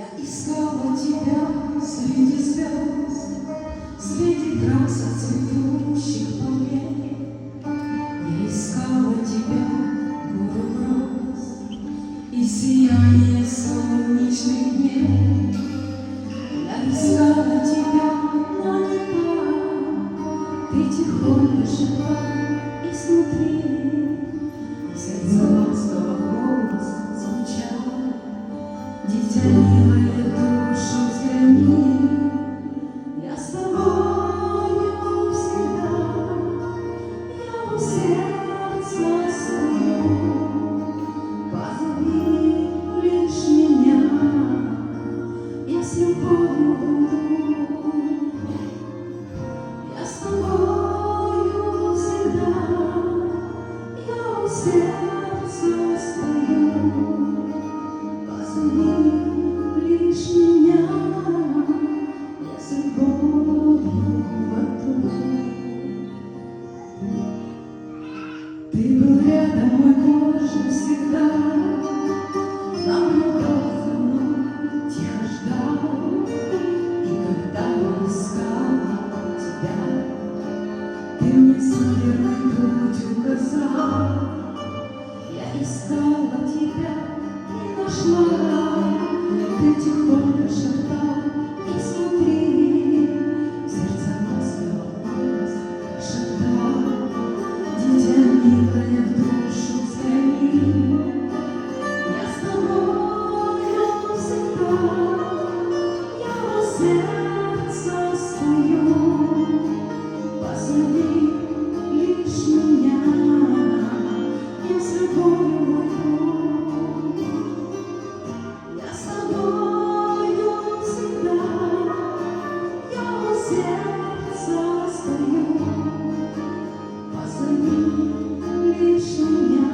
Я искала тебя среди звезд, среди красок цветущих полей. Я искала тебя, гору роз и сияние солнечных дней. Я искала тебя, но не так. Ты тихонько шептал, и смотри, в сердце ласково голос звучал. Дитя милое, душу взгляни, я с тобою всегда, я у сердца стою. Позови лишь меня, я с любовью буду. Я с тобою всегда, я у сердца стою. Позови лишь меня, я с любовью воду. Ты был рядом, мой Боже, всегда, наблюдал за мной, тихо ждал. И когда я искала тебя, ты мне свой верный путь указал. Я искала тебя и нашла, ты тихонько шептал, и смотри, в сердце ласково голос шептал. Дитя милое, в душу взгляни, я с тобою всегда, я у сердца стою. Позови лишь меня, я с любовью войду. Я с тобою всегда, я у сердца стою. Позови лишь меня.